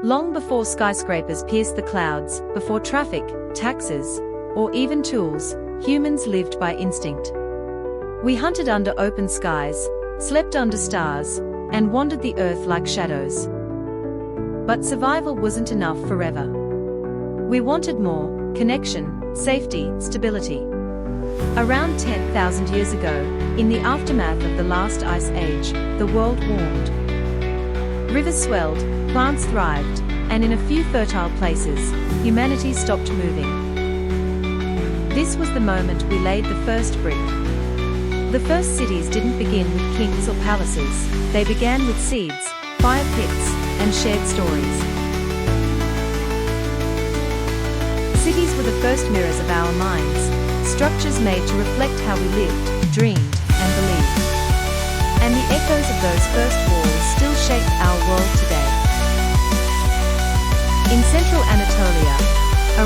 Long before skyscrapers pierced the clouds, before traffic, taxes, or even tools, humans lived by instinct. We hunted under open skies, slept under stars, and wandered the earth like shadows. But survival wasn't enough forever. We wanted more: connection, safety, stability. Around 10,000 years ago, in the aftermath of the last ice age, the world warmed. Rivers swelled, plants thrived, and in a few fertile places, humanity stopped moving. This was the moment we laid the first brick. The first cities didn't begin with kings or palaces, they began with seeds, fire pits, and shared stories. Cities were the first mirrors of our minds, structures made to reflect how we lived, dreamed, and believed. And the echoes of those first walls still shape our world today. In central Anatolia,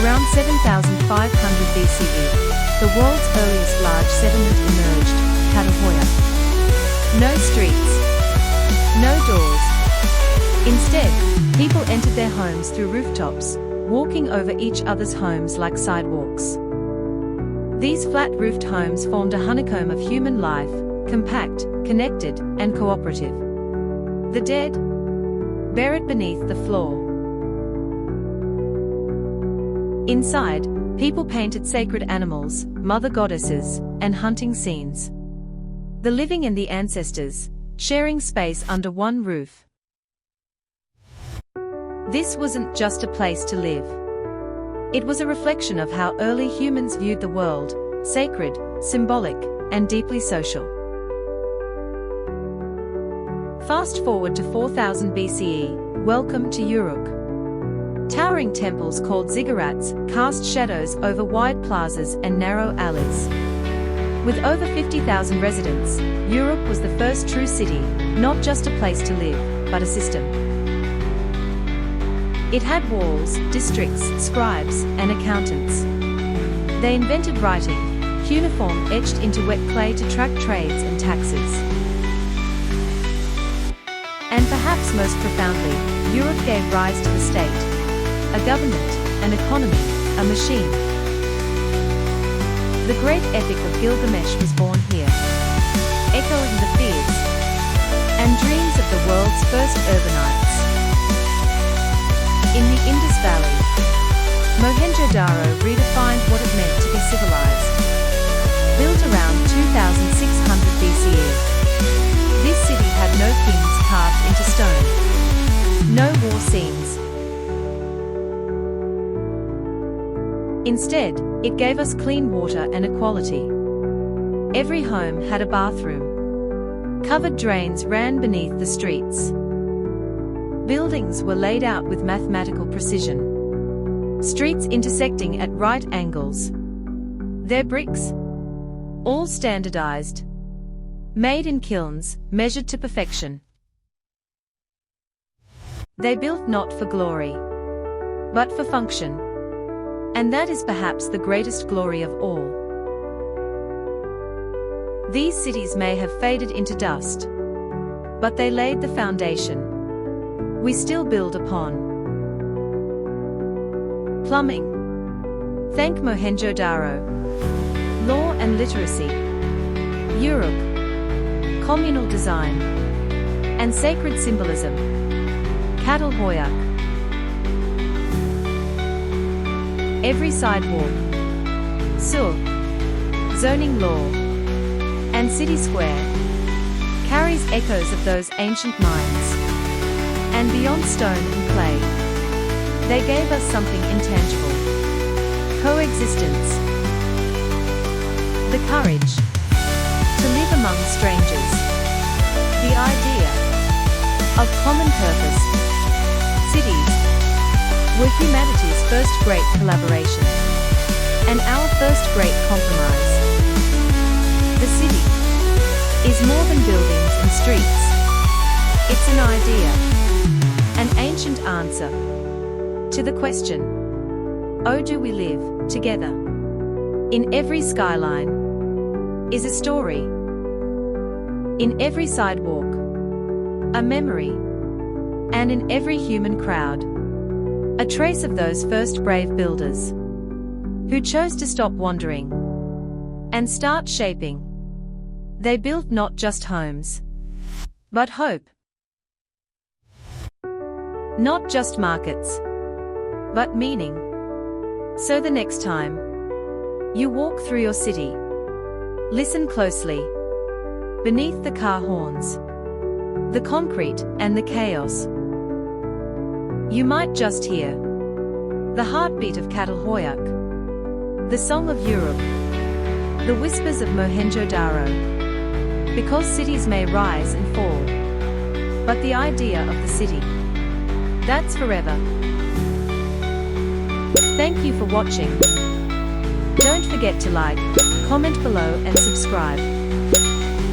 around 7,500 BCE, the world's earliest large settlement emerged, Çatalhöyük. No streets, no doors. Instead, people entered their homes through rooftops, walking over each other's homes like sidewalks. These flat-roofed homes formed a honeycomb of human life, compact, connected, and cooperative. The dead, buried beneath the floor. Inside, people painted sacred animals, mother goddesses, and hunting scenes. The living and the ancestors, sharing space under one roof. This wasn't just a place to live. It was a reflection of how early humans viewed the world: sacred, symbolic, and deeply social. Fast forward to 4000 BCE, welcome to Uruk. Towering temples called ziggurats cast shadows over wide plazas and narrow alleys. With over 50,000 residents, Uruk was the first true city, not just a place to live, but a system. It had walls, districts, scribes, and accountants. They invented writing, cuneiform etched into wet clay to track trades and taxes. And perhaps most profoundly, Uruk gave rise to the state. A government, an economy, a machine. The great epic of Gilgamesh was born here, echoing the fears and dreams of the world's first urbanites. In the Indus Valley, Mohenjo-Daro redefined what it meant to be civilized. Built around 2600 BCE, this city had no kings carved into stone, no war scenes. Instead, it gave us clean water and equality. Every home had a bathroom. Covered drains ran beneath the streets. Buildings were laid out with mathematical precision. Streets intersecting at right angles. Their bricks, all standardized. Made in kilns, measured to perfection. They built not for glory, but for function. And that is perhaps the greatest glory of all. These cities may have faded into dust, but they laid the foundation we still build upon. Plumbing. Thank Mohenjo-Daro. Law and literacy. Uruk. Communal design. And sacred symbolism. Çatalhöyük. Every sidewalk, sur, zoning law, and city square carries echoes of those ancient minds. And beyond stone and clay, they gave us something intangible: coexistence, the courage to live among strangers, the idea of common purpose. Cities were humanity's first great collaboration, and our first great compromise. The city is more than buildings and streets. It's an idea, an ancient answer to the question, oh, do we live together? In every skyline is a story. In every sidewalk, a memory. And in every human crowd, A trace of those first brave builders who chose to stop wandering and start shaping. They built not just homes, but hope. Not just markets, but meaning. So the next time you walk through your city, listen closely. Beneath the car horns, the concrete, and the chaos, you might just hear the heartbeat of Çatalhöyük, the song of Uruk, the whispers of Mohenjo-Daro. Because cities may rise and fall, but the idea of the city, that's forever. Thank you for watching. Don't forget to like, comment below and subscribe.